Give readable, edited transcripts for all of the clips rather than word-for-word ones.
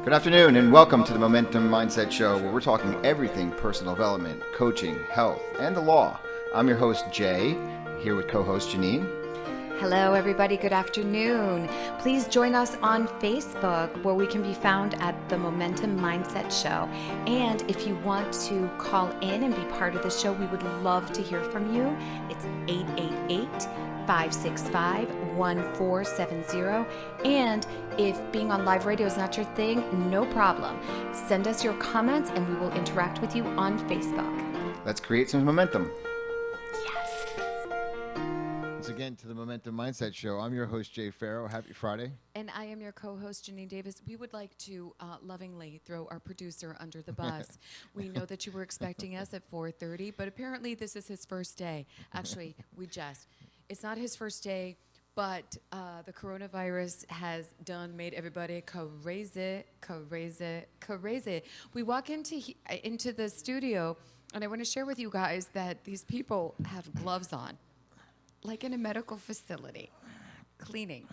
Good afternoon, and welcome to the Momentum Mindset Show, where we're talking everything personal development, coaching, health, and the law. I'm your host, Jay, here with co-host Janine. Hello, everybody. Good afternoon. Please join us on Facebook, where we can be found at the Momentum Mindset Show. And if you want to call in and be part of the show, we would love to hear from you. It's 888-565-1470. And if being on live radio is not your thing, no problem. Send us your comments and we will interact with you on Facebook. Let's create some momentum. Yes. Once again, to the Momentum Mindset Show. I'm your host, Jay Pharoah. Happy Friday. And I am your co-host, Janine Davis. We would like to lovingly throw our producer under the bus. We know that you were expecting us at 4:30, but apparently this is his first day. Actually, it's not his first day, but the coronavirus has made everybody crazy. We walk into the studio, and I want to share with you guys that these people have gloves on, like in a medical facility, cleaning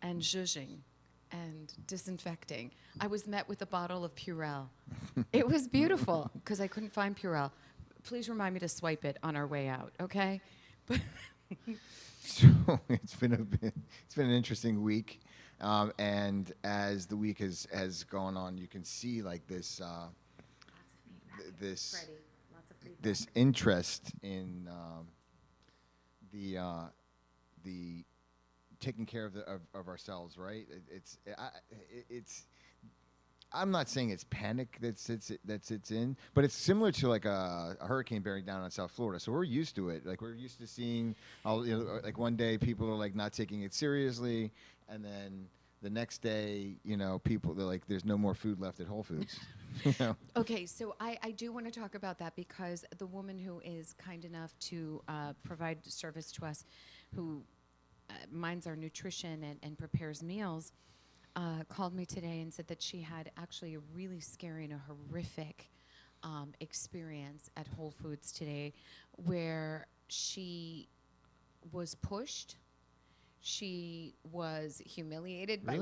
and zhuzhing and disinfecting. I was met with a bottle of Purell. It was beautiful because I couldn't find Purell. Please remind me to swipe it on our way out, okay? So it's been an interesting week, and as the week has gone on, you can see like this interest in the taking care of ourselves, right? I'm not saying it's panic that's it's in, but it's similar to like a hurricane bearing down on South Florida. So we're used to it. Like we're used to seeing, like one day people are like not taking it seriously, and then the next day, people they're like, there's no more food left at Whole Foods. Okay, so I do want to talk about that because the woman who is kind enough to provide service to us, who minds our nutrition and prepares meals, called me today and said that she had actually a really scary and a horrific experience at Whole Foods today, where she was pushed. She was humiliated by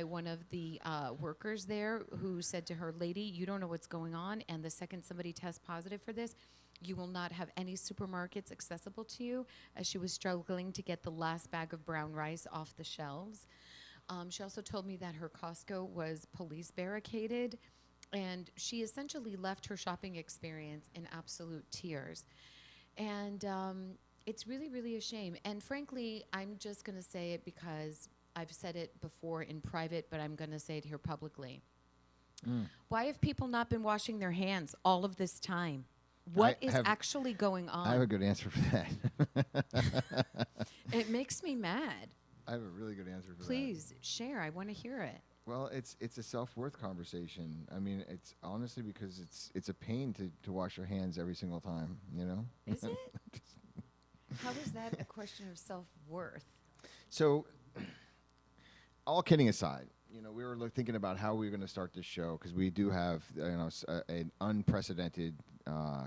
one of the workers there, who said to her, "Lady, you don't know what's going on, and the second somebody tests positive for this, you will not have any supermarkets accessible to you," as she was struggling to get the last bag of brown rice off the shelves. She also told me that her Costco was police barricaded, and she essentially left her shopping experience in absolute tears. And it's really, really a shame. And frankly, I'm just going to say it because I've said it before in private, but I'm going to say it here publicly. Why have people not been washing their hands all of this time? What is actually going on? I have a good answer for that. It makes me mad. I have a really good answer for that. Please share. I want to hear it. Well, it's a self-worth conversation. I mean, it's honestly because it's a pain to wash your hands every single time, Is it? How is that a question of self-worth? So, all kidding aside, we were thinking about how we were going to start this show because we do have an unprecedented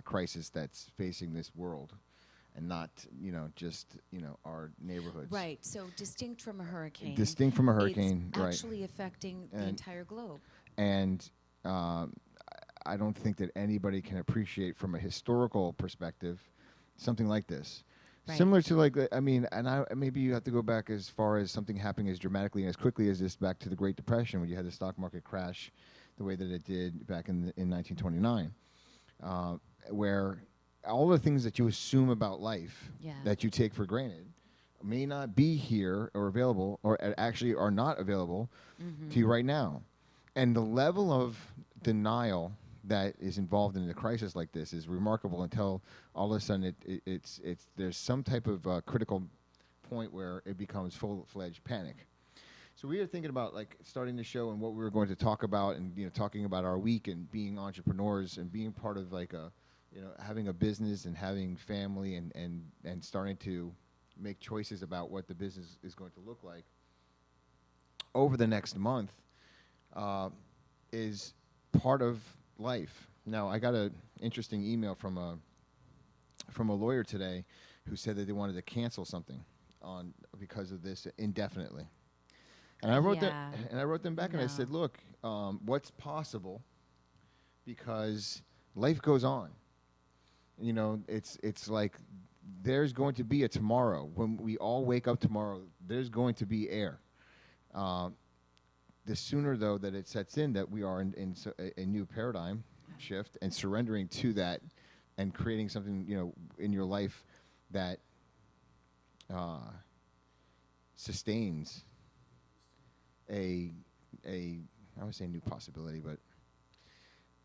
crisis that's facing this world, and not just our neighborhoods. Right. So distinct from a hurricane. It's actually affecting the entire globe. And I don't think that anybody can appreciate from a historical perspective something like this. Right. Similar to maybe you have to go back as far as something happening as dramatically and as quickly as this, back to the Great Depression, when you had the stock market crash the way that it did back in 1929, where all the things that you assume about life that you take for granted may not be here or available, or actually are not available to you right now. And the level of denial that is involved in a crisis like this is remarkable until all of a sudden there's some type of critical point where it becomes full-fledged panic. So we were thinking about like starting the show and what we were going to talk about, and talking about our week and being entrepreneurs and being part of like having a business and having family and starting to make choices about what the business is going to look like over the next month is part of life. Now, I got an interesting email from a lawyer today who said that they wanted to cancel something because of this indefinitely. And I wrote Yeah. and I wrote them back, and I said, No. look, what's possible, because life goes on. It's like there's going to be a tomorrow. When we all wake up tomorrow, there's going to be air. Um, the sooner, though, that it sets in that we are in a new paradigm shift and surrendering to that and creating something, in your life that uh, sustains a I would say new possibility, but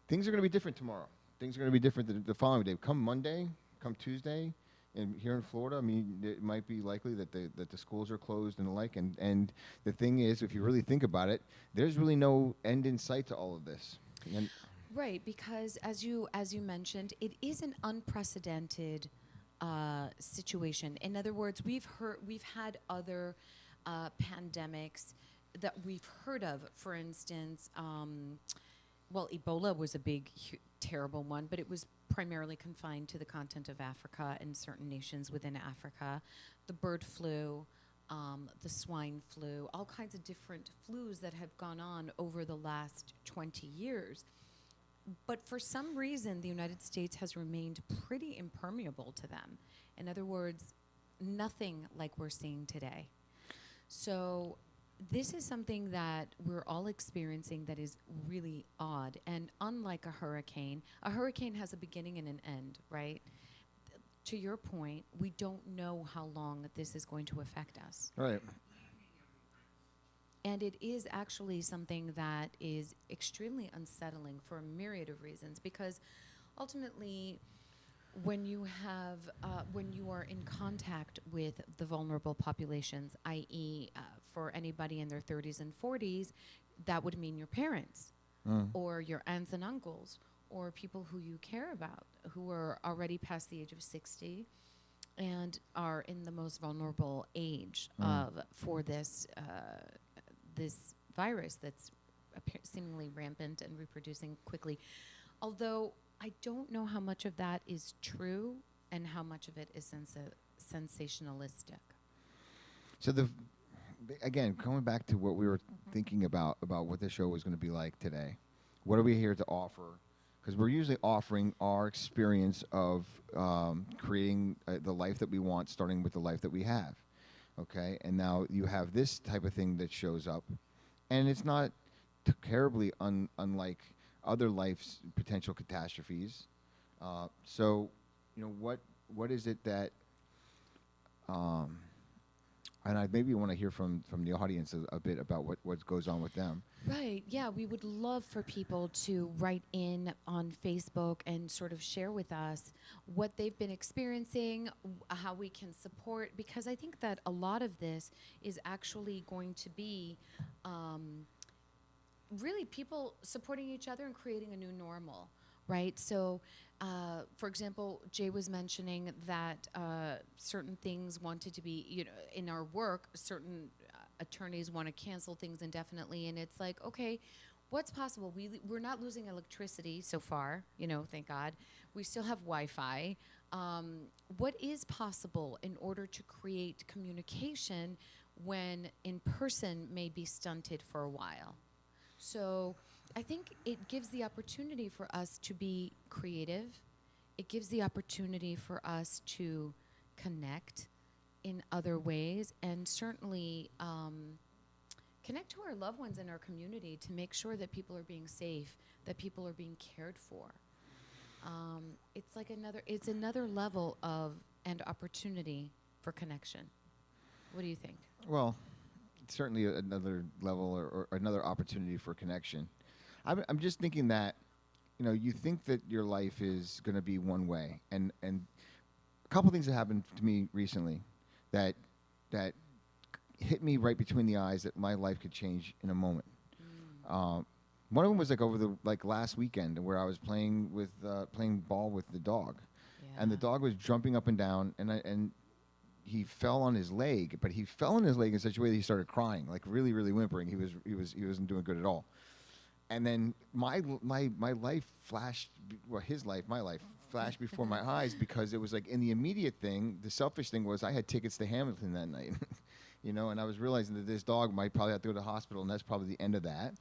things are going to be different tomorrow. Things are going to be different the following day. Come Monday, come Tuesday, and here in Florida, I mean, it might be likely that the schools are closed and the like. And the thing is, if you really think about it, there's really no end in sight to all of this. And Right, because as you mentioned, it is an unprecedented situation. In other words, we've had other pandemics that we've heard of. For instance, well, Ebola was a big, terrible one, but it was primarily confined to the continent of Africa and certain nations within Africa. The bird flu, the swine flu, all kinds of different flus that have gone on over the last 20 years. But for some reason, the United States has remained pretty impermeable to them. In other words, nothing like we're seeing today. So this is something that we're all experiencing that is really odd. And unlike a hurricane has a beginning and an end, right? To your point, we don't know how long this is going to affect us. right. And it is actually something that is extremely unsettling for a myriad of reasons, because ultimately, when you are in contact with the vulnerable populations, i.e., for anybody in their 30s and 40s, that would mean your parents or your aunts and uncles or people who you care about who are already past the age of 60 and are in the most vulnerable age for this this virus that's seemingly rampant and reproducing quickly. Although I don't know how much of that is true and how much of it is sensationalistic. So again, coming back to what we were thinking about what the show was going to be like today, what are we here to offer? Because we're usually offering our experience of creating the life that we want, starting with the life that we have. Okay, and now you have this type of thing that shows up, and it's not terribly unlike other life's potential catastrophes. So, what is it that, and I maybe want to hear from the audience a bit about what goes on with them. Right. Yeah, we would love for people to write in on Facebook and sort of share with us what they've been experiencing, how we can support, because I think that a lot of this is actually going to be really people supporting each other and creating a new normal, right? So, for example, Jay was mentioning that certain things wanted to be, in our work, certain attorneys want to cancel things indefinitely, and it's like, okay, what's possible? We're not losing electricity so far, thank God. We still have Wi-Fi. What is possible in order to create communication when in person may be stunted for a while? So I think it gives the opportunity for us to be creative. It gives the opportunity for us to connect in other ways, and certainly connect to our loved ones in our community to make sure that people are being safe, that people are being cared for. It's another level of and opportunity for connection. What do you think? Well, it's certainly another level or another opportunity for connection. I'm just thinking that, you think that your life is going to be one way, and a couple things that happened to me recently that hit me right between the eyes that my life could change in a moment. One of them was over the last weekend where I was playing ball with the dog, and the dog was jumping up and down, and he fell on his leg, but he fell on his leg in such a way that he started crying, really, really whimpering. He wasn't doing good at all. And then my life flashed, my life flashed before my eyes, because it was in the immediate thing, the selfish thing was I had tickets to Hamilton that night. and I was realizing that this dog might probably have to go to the hospital, and that's probably the end of that.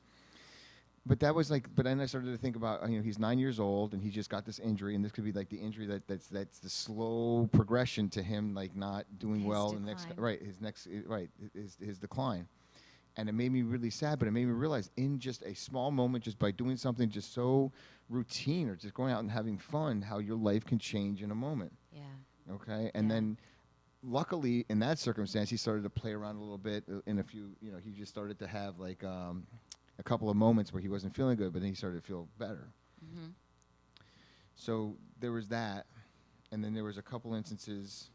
But that was like, but then I started to think about, he's 9 years old, and he just got this injury, and this could be like the injury that's the slow progression to him, like not doing His well decline. his decline. And it made me really sad, but it made me realize in just a small moment, just by doing something just so routine or just going out and having fun, how your life can change in a moment. Yeah. Okay? And Yeah. then luckily in that circumstance, he started to play around a little bit in a few, he just started to have like a couple of moments where he wasn't feeling good, but then he started to feel better. Mm-hmm. So there was that. And then there was a couple instances.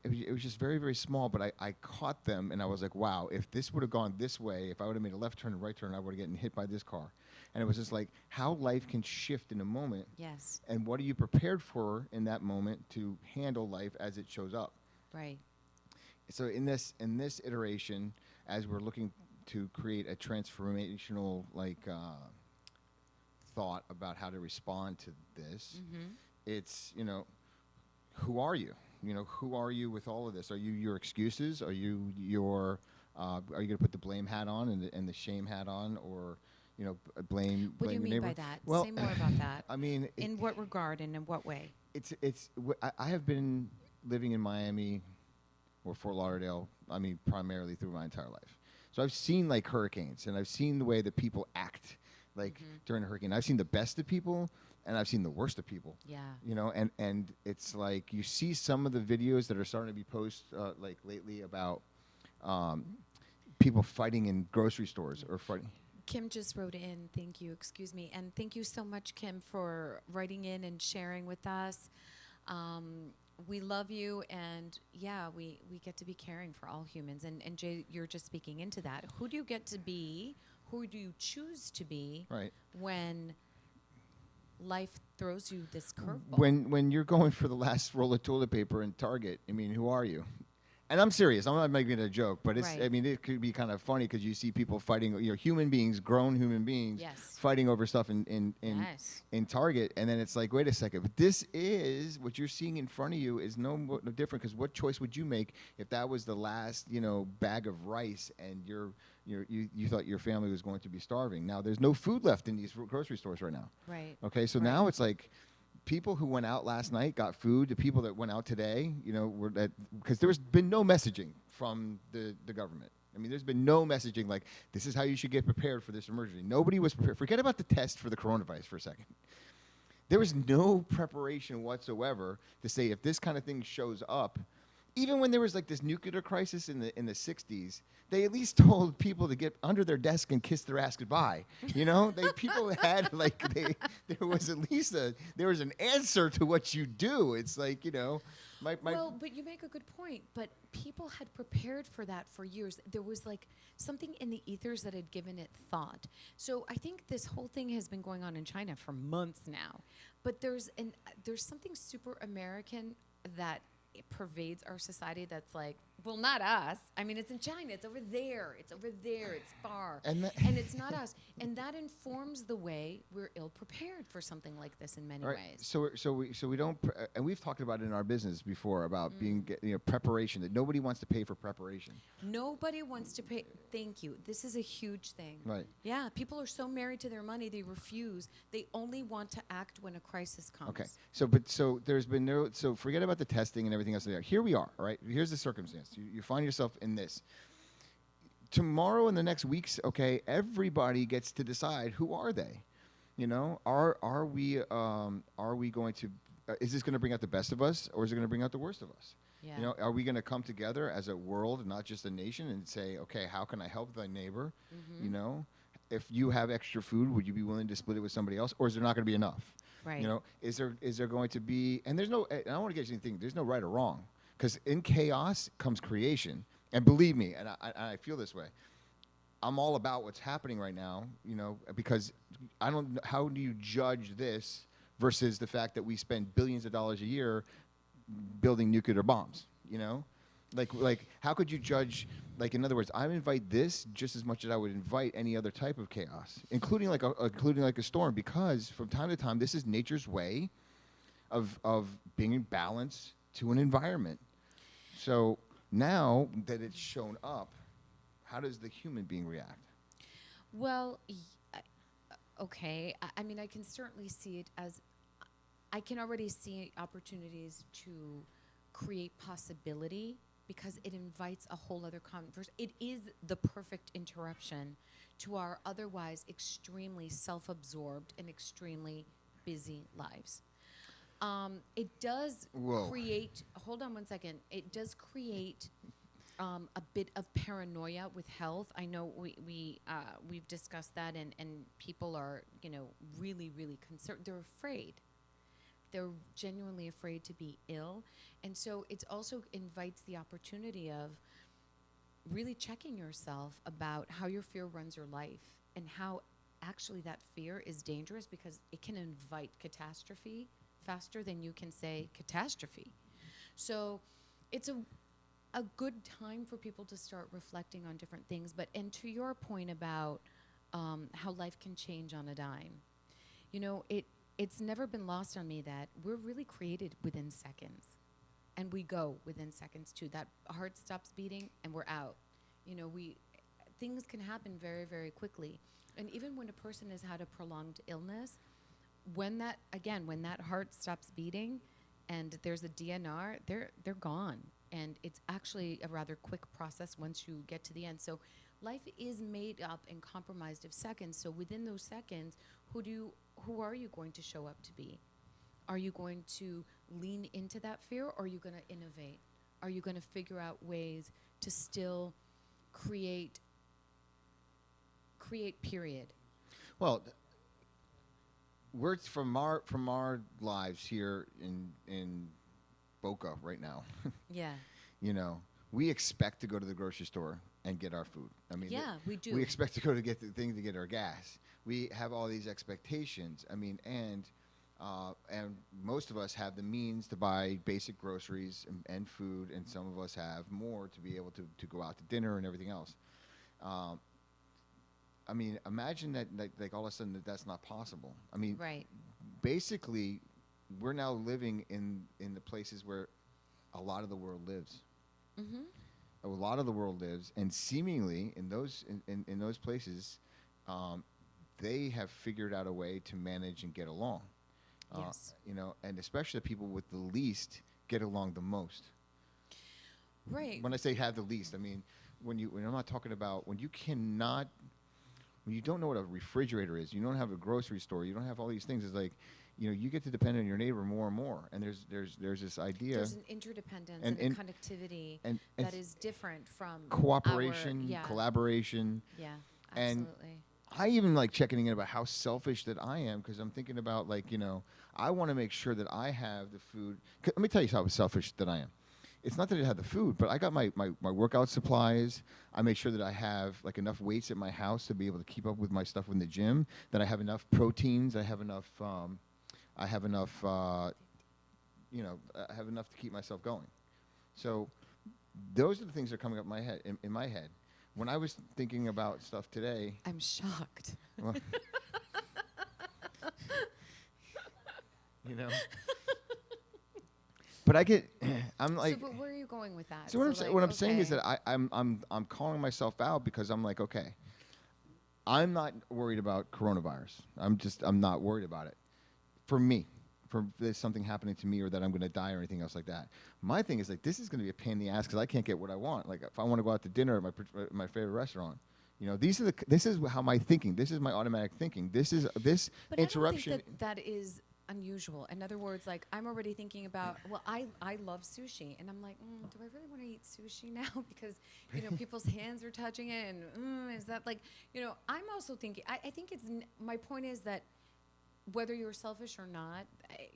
It was just very, very small, but I caught them, and I was like, wow, if this would have gone this way, if I would have made a left turn and right turn, I would have gotten hit by this car. And it was just like how life can shift in a moment. Yes. And what are you prepared for in that moment to handle life as it shows up? Right. So in this iteration, as we're looking to create a transformational thought about how to respond to this, Mm-hmm. it's, who are you? Who are you with all of this? Are you your excuses? Are you your? Are you going to put the blame hat on and the shame hat on, or, blame? What do you blame your mean neighbor? by that? Well, Say more about that. I mean, In what regard and in what way? I have been living in Miami or Fort Lauderdale. I mean, primarily through my entire life. So I've seen like hurricanes, and I've seen the way that people act during a hurricane. I've seen the best of people, and I've seen the worst of people. Yeah. And it's like you see some of the videos that are starting to be posted like lately about people fighting in grocery stores or fighting. Kim just wrote in, thank you, excuse me, and thank you so much, Kim, for writing in and sharing with us. We love you, and yeah, we get to be caring for all humans. And Jay, you're just speaking into that. Who do you get to be? Who do you choose to be when life throws you this curveball? When you're going for the last roll of toilet paper in Target, I mean, who are you? And I'm serious. I'm not making it a joke, but it's. Right. I mean, it could be kind of funny because you see people fighting. Human beings, grown human beings, Yes. fighting over stuff in Yes. Target, and then it's like, wait a second. But this is what you're seeing in front of you is no different, because what choice would you make if that was the last bag of rice and you thought your family was going to be starving? Now there's no food left in these grocery stores right now. Right. Okay, so now it's like people who went out last night got food. The people that went out today, were that because there's been no messaging from the government. I mean, there's been no messaging like this is how you should get prepared for this emergency. Nobody was prepared. Forget about the test for the coronavirus for a second. There was no preparation whatsoever to say if this kind of thing shows up. Even when there was like this nuclear crisis in the 60s, they at least told people to get under their desk and kiss their ass goodbye. People had there was at least there was an answer to what you do. It's like Well, but you make a good point. But people had prepared for that for years. There was like something in the ethers that had given it thought. So I think this whole thing has been going on in China for months now. But there's something super American that it pervades our society that's like, well, not us. I mean, it's in China. It's over there. It's over there. It's far. And it's not us. And that informs the way we're ill-prepared for something like this in many ways. So we don't, and we've talked about it in our business before about being preparation, that nobody wants to pay for preparation. Nobody wants to pay. Thank you. This is a huge thing. Right. Yeah. People are so married to their money, they refuse. They only want to act when a crisis comes. Okay. So there's been no. So forget about the testing and everything else. Here we are. All right. Here's the circumstance. You find yourself in this. Tomorrow and the next weeks, okay, everybody gets to decide who are they. Are we going to? Is this going to bring out the best of us, or is it going to bring out the worst of us? Yeah. Are we going to come together as a world, not just a nation, and say, okay, how can I help thy neighbor? Mm-hmm. If you have extra food, would you be willing to split it with somebody else, or is there not going to be enough? Right. Is there going to be? And there's no. I don't want to get you anything. There's no right or wrong, because in chaos comes creation. And believe me, and I feel this way. I'm all about what's happening right now, because I don't. How do you judge this versus the fact that we spend billions of dollars a year building nuclear bombs? Like how could you judge? Like, in other words, I invite this just as much as I would invite any other type of chaos, including like a storm, because from time to time, this is nature's way of being in balance to an environment. So Now that it's shown up, how does the human being react? Well, okay. I mean, I can certainly see it as I can already see opportunities to create possibility because it invites a whole other conversation. It is the perfect interruption to our otherwise extremely self absorbed and extremely busy lives. It does Whoa. create, hold on one second, it does create a bit of paranoia with health. I know we've discussed that, and people are, really, really concerned. They're afraid. They're genuinely afraid to be ill. And so it also invites the opportunity of really checking yourself about how your fear runs your life and how actually that fear is dangerous because it can invite catastrophe faster than you can say catastrophe. So it's a good time for people to start reflecting on different things. But, and to your point about how life can change on a dime, it's never been lost on me that we're really created within seconds. And we go within seconds too. That heart stops beating and we're out. Things can happen very, very quickly. And even when a person has had a prolonged illness, when that heart stops beating and there's a DNR, they're gone. And it's actually a rather quick process once you get to the end. So life is made up and compromised of seconds. So within those seconds, who are you going to show up to be? Are you going to lean into that fear, or are you going to innovate? Are you going to figure out ways to still create period? Well, we're from our lives here in Boca right now. Yeah. We expect to go to the grocery store and get our food. I mean, yeah, we do. We expect to go to get the thing to get our gas. We have all these expectations. I mean, and most of us have the means to buy basic groceries and food, and some of us have more to be able to go out to dinner and everything else. I mean, imagine that like all of a sudden that's not possible. I mean, right. Basically, we're now living in the places where a lot of the world lives. Mm-hmm. A lot of the world lives, and seemingly in those places, they have figured out a way to manage and get along. Yes. And especially the people with the least get along the most. Right. When I say have the least, I mean when I'm not talking about when you don't know what a refrigerator is, you don't have a grocery store, you don't have all these things. It's like, you get to depend on your neighbor more and more, and there's this idea. There's an interdependence and a connectivity that is different from cooperation, collaboration. Yeah, absolutely. And I even like checking in about how selfish that I am, because I'm thinking about I want to make sure that I have the food. Let me tell you how selfish that I am. It's not that I have the food, but I got my workout supplies. I make sure that I have enough weights at my house to be able to keep up with my stuff in the gym. That I have enough proteins. I have enough. I have enough to keep myself going. So those are the things that are coming up in my head. When I was thinking about stuff today, I'm shocked. Well, But I'm like. So, but where are you going with that? So what I'm saying is that I'm calling myself out because I'm like, okay, I'm not worried about coronavirus. I'm not worried about it. For me, for there's something happening to me or that I'm going to die or anything else like that. My thing is this is going to be a pain in the ass because I can't get what I want. Like if I want to go out to dinner at my favorite restaurant, this is how my thinking. This is my automatic thinking. This but interruption. I don't think that is unusual. In other words, I'm already thinking about. Well, I love sushi, and I'm like, do I really want to eat sushi now? Because people's hands are touching it, and is that I'm also thinking. I think my point is that. Whether you're selfish or not,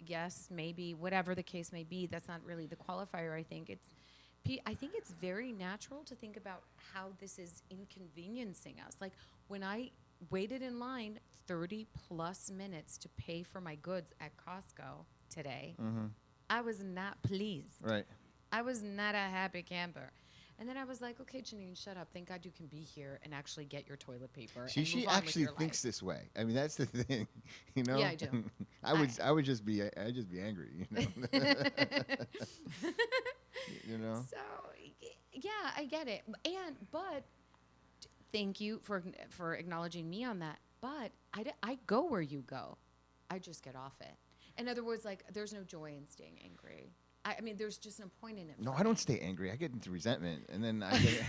yes, maybe, whatever the case may be, that's not really the qualifier. I think it's very natural to think about how this is inconveniencing us. Like when I waited in line 30 plus minutes to pay for my goods at Costco today, I was not pleased. Right. I was not a happy camper. And then I was like, okay, Janine, shut up. Thank God you can be here and actually get your toilet paper. She actually thinks this way. I mean, that's the thing, Yeah, I do. I would just be angry, So Yeah, I get it. But thank you for acknowledging me on that. But I go where you go. I just get off it. In other words, like there's no joy in staying angry. I mean, there's just no point in it. No, for I don't me. stay angry. I get into resentment, and then I get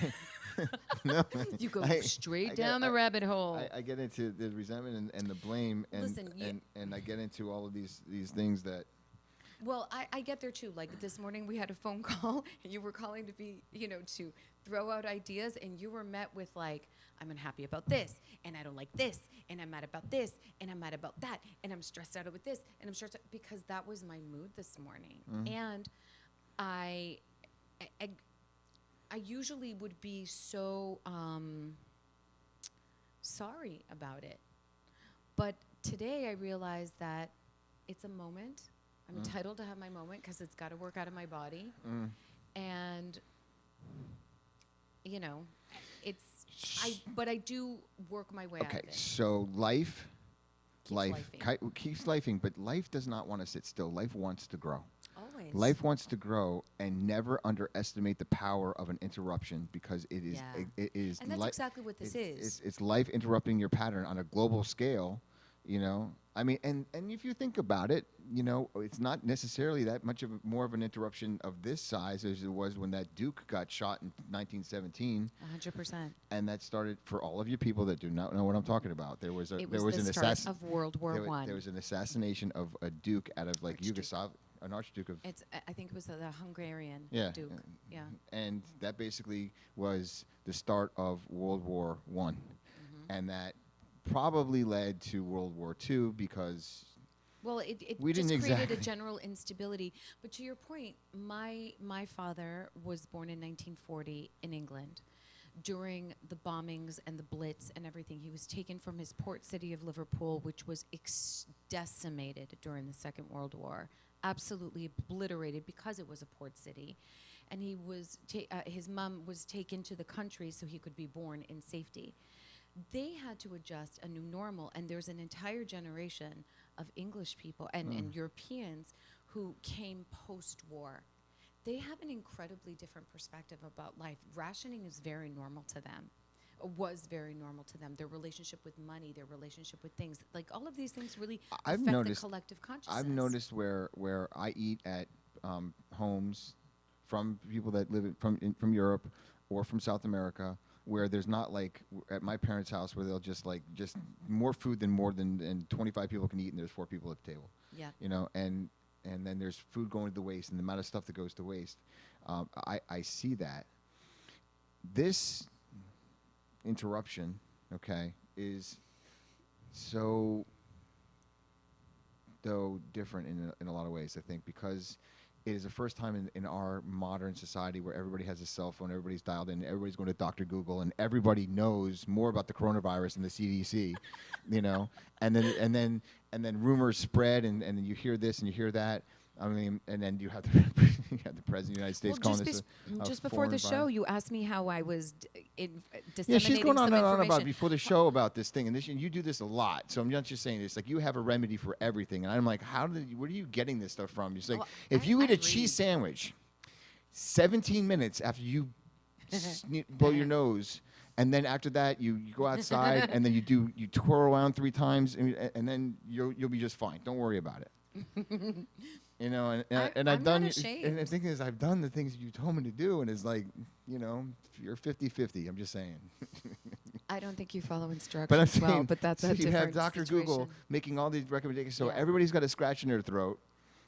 no. You go straight I down the rabbit hole. I get into the resentment and the blame, and Listen, and I get into all of these things that. Well, I get there too. Like this morning, we had a phone call, and you were calling to be, to throw out ideas, and you were met with like, I'm unhappy about this, and I don't like this, and I'm mad about this, and I'm mad about that, and I'm stressed out with this, and I'm stressed out because that was my mood this morning. And I usually would be so sorry about it, but today I realized that it's a moment. I'm entitled to have my moment because it's got to work out of my body. And, but I do work my way out of Okay, it. so life lifing. keeps lifing, but life does not want to sit still. Life wants to grow. Always. Life wants to grow, and never underestimate the power of an interruption, because it is Yeah. it is. And that's exactly what this is. It's life interrupting your pattern on a global scale. I mean, and if you think about it, it's not necessarily that much more of an interruption of this size as it was when that Duke got shot in 1917. 100%. And that started, for all of you people that do not know what I'm talking about, there was It an was the start assassin of World War I. There was an assassination of a Duke out of like Archduke. Yugoslavia, an Archduke of. I think it was the Hungarian Yeah, Duke. Yeah. And that basically was the start of World War I. And that probably led to World War II because Well, it we just didn't created exactly. a general instability. But to your point, my father was born in 1940 in England. During the bombings and the Blitz and everything, he was taken from his port city of Liverpool, which was decimated during the Second World War, absolutely obliterated because it was a port city. And he was his mom was taken to the country so he could be born in safety. They had to adjust a new normal, and there's an entire generation of English people and Europeans who came post-war. They have an incredibly different perspective about life. Rationing is very normal to them, was very normal to them. Their relationship with money, their relationship with things, like all of these things really affect the collective consciousness. I've noticed where I eat at homes from people that live from Europe or from South America, where there's not like at my parents' house where they'll just more food than more than 25 people can eat, and there's 4 people at the table. Yeah. And then there's food going to the waste, and the amount of stuff that goes to waste. I see that. This interruption, okay, is so different in a lot of ways, I think, because it is the first time in our modern society where everybody has a cell phone, everybody's dialed in, everybody's going to Dr. Google, and everybody knows more about the coronavirus than the CDC, and then rumors spread, and then you hear this and you hear that. I mean, and then you have the you have the president of the United States calling this just before the show, you asked me how I was disseminating yeah, she's going on some and on information. about before the show about this thing, and you do this a lot. So I'm not just saying this. Like, you have a remedy for everything, and I'm like, where are you getting this stuff from? It's like, if you eat a cheese sandwich, 17 minutes after you blow your nose, and then after that you go outside, and then you twirl around 3 times, and then you'll be just fine. Don't worry about it. And I've done. And the thing is, I've done the things you told me to do, and it's like, you're 50-50. I'm just saying. I don't think you follow instructions But I'm saying, well, but that's a different you have Dr. situation. Google making all these recommendations, so Yeah. everybody's got a scratch in their throat.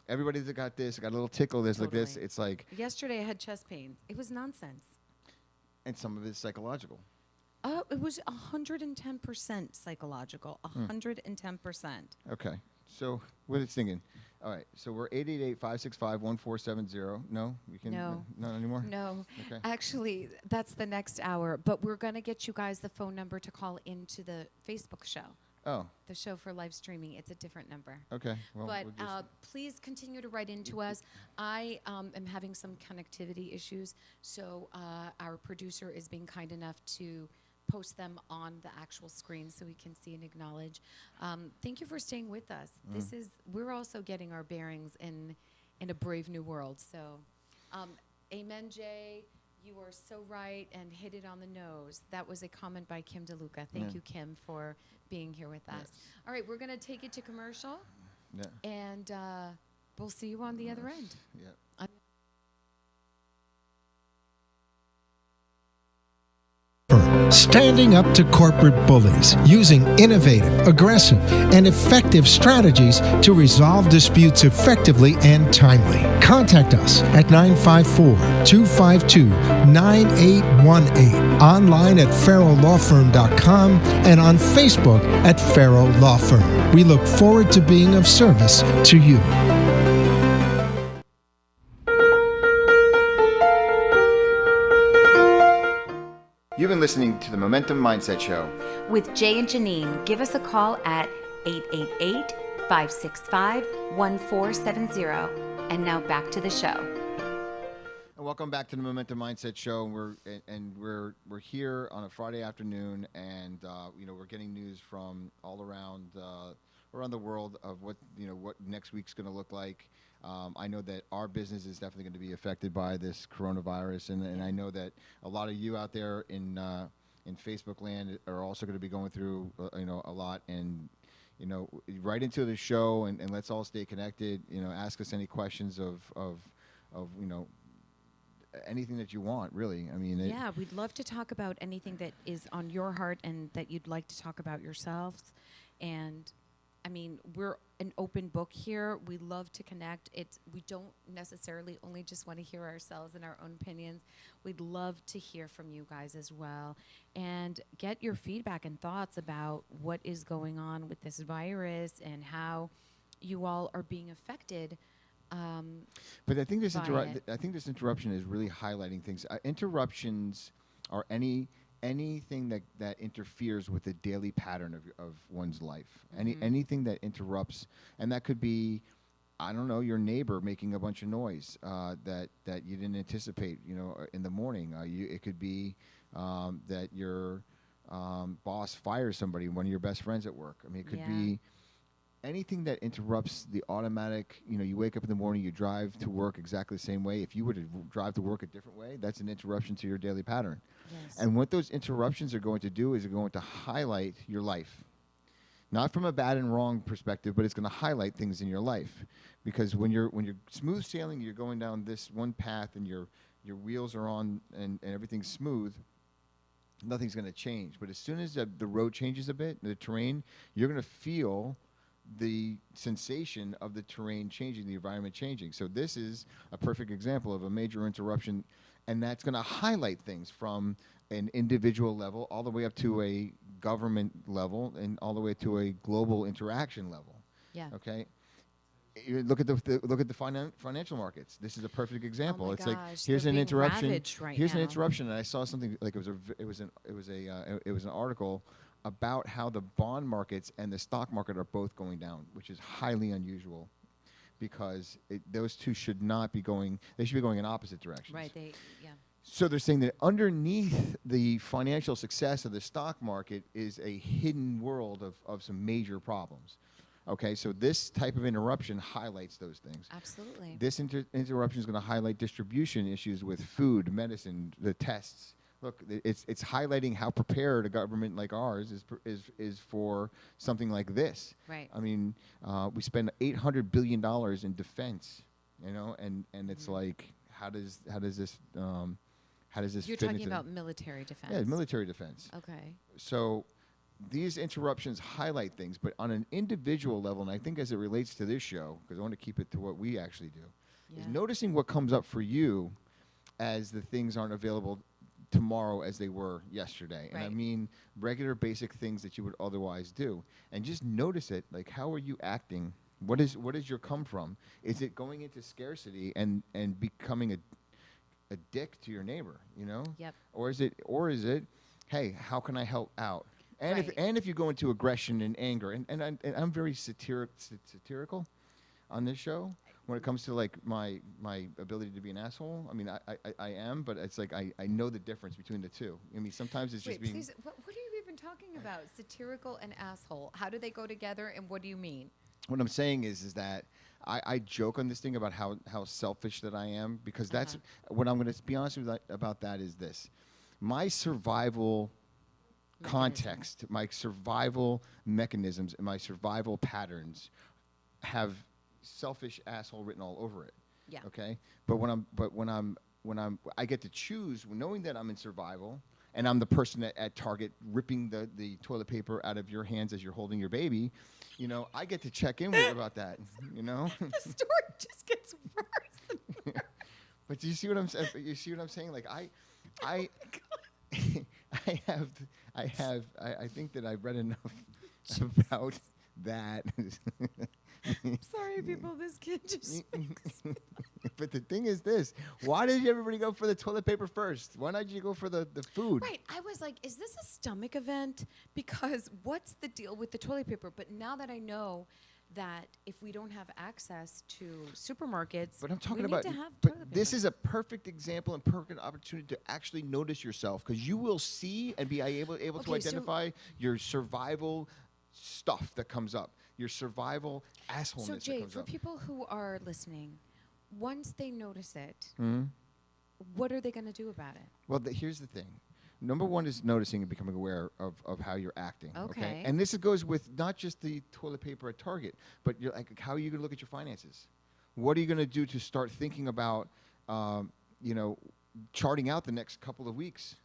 Everybody's got this, got a little tickle, this, like this. Totally. It's like, Yesterday I had chest pain. It was nonsense. and some of it's psychological. It was 110% psychological. 110%. Okay, so what are you thinking? All right, so we're 888-565-1470. No, we can. No. Not anymore. No, Okay. actually, that's the next hour. But we're going to get you guys the phone number to call into the Facebook show, Oh, the show for live streaming. It's a different number. okay. Well, But we'll just, please continue to write into us. I am having some connectivity issues, so our producer is being kind enough to post them on the actual screen so we can see and acknowledge. Thank you for staying with us. We're also getting our bearings in a brave new world. So, amen, Jay. You are so right and hit it on the nose. That was a comment by Kim DeLuca. Thank you, Kim, for being here with us. Yes. All right, we're going to take it to commercial, Yeah. and we'll see you on the other end. Yeah. Standing up to corporate bullies, using innovative, aggressive, and effective strategies to resolve disputes effectively and timely. Contact us at 954-252-9818, online at PharoahLawFirm.com, and on Facebook at Pharoah Law Firm. We look forward to being of service to you. You've been listening to the Momentum Mindset Show. With Jay and Janine, give us a call at 888-565-1470. And now back to the show. And welcome back to the Momentum Mindset Show. We're here on a Friday afternoon, and we're getting news from all around the world of what next week's going to look like. I know that our business is definitely going to be affected by this coronavirus, and I know that a lot of you out there in Facebook land are also going to be going through a lot. And right into the show, and let's all stay connected. Ask us any questions of anything that you want, really. I mean, we'd love to talk about anything that is on your heart and that you'd like to talk about yourselves. And I mean, we're an open book here. We love to connect. We don't necessarily only just want to hear ourselves and our own opinions. We'd love to hear from you guys as well and get your feedback and thoughts about what is going on with this virus and how you all are being affected. But I think this interruption is really highlighting things. Interruptions are anything that interferes with the daily pattern of one's life. Anything that interrupts, and that could be, I don't know, your neighbor making a bunch of noise that you didn't anticipate, in the morning. It could be that your boss fires somebody, one of your best friends at work. I mean, it could be anything that interrupts the automatic, you wake up in the morning, you drive to work exactly the same way. If you were to drive to work a different way, that's an interruption to your daily pattern. Yes. And what those interruptions are going to do is they're going to highlight your life. Not from a bad and wrong perspective, but it's going to highlight things in your life. Because when you're smooth sailing, you're going down this one path and your wheels are on and everything's smooth, nothing's going to change. But as soon as the road changes a bit, the terrain, you're going to feel the sensation of the terrain changing, the environment changing. So this is a perfect example of a major interruption, and that's going to highlight things from an individual level all the way up to a government level and all the way to a global interaction level. Yeah. Okay. You look at the financial markets. This is a perfect example. Oh my It's gosh, like here's they're an being interruption. ravaged right Here's an now. interruption, and I saw something like it was an article about how the bond markets and the stock market are both going down, which is highly unusual, because those two should not be going. They should be going in opposite directions. Right. So they're saying that underneath the financial success of the stock market is a hidden world of some major problems. Okay, so this type of interruption highlights those things. Absolutely. This interruption is going to highlight distribution issues with food, medicine, the tests. Look, it's highlighting how prepared a government like ours is for something like this. Right. I mean, we spend $800 billion in defense, and it's like, how does this You're fit talking into about military defense. Yeah, military defense. Okay. So these interruptions highlight things, but on an individual level, and I think as it relates to this show, because I want to keep it to what we actually do, is noticing what comes up for you as the things aren't available tomorrow as they were yesterday. And I mean regular basic things that you would otherwise do. And just notice it, like, how are you acting? What is your come from? Is it going into scarcity and becoming a dick to your neighbor, Yep. Or is it, hey, how can I help out? And if you go into aggression and anger, and I'm very satirical on this show when it comes to like my ability to be an asshole. I mean, I am, but it's like I know the difference between the two. I mean, sometimes it's just being. Please, what are you even talking about? Satirical and asshole. How do they go together, and what do you mean? what I'm saying is that I joke on this thing about how selfish that I am, because that's what I'm going to be honest with you about. That is this: my survival context, my survival mechanisms, and my survival patterns have selfish asshole written all over it. Yeah. Okay. But I get to choose, knowing that I'm in survival, and I'm the person at Target ripping the toilet paper out of your hands as you're holding your baby. You know, I get to check in with you about that. You know. The story just gets worse and worse. But you see what I'm saying? You see what I'm saying? Like I I think that I've read enough about that. Sorry, people. This kid just makes me But the thing is this: why did everybody go for the toilet paper first? Why not you go for the food? Right. I was like, is this a stomach event? Because what's the deal with the toilet paper? But now that I know that if we don't have access to supermarkets, But I'm talking we about. need to have But toilet paper. this is a perfect example and perfect opportunity to actually notice yourself, because you will see and be able to Okay, so- identify your survival stuff that comes up, your survival assholeness So, that Jay, comes for up. people who are listening, once they notice it, Mhm. what are they going to do about it? Well, here's the thing. Number one is noticing and becoming aware of how you're acting. Okay. And this goes with not just the toilet paper at Target, but you're like, how are you going to look at your finances? What are you going to do to start thinking about, charting out the next couple of weeks?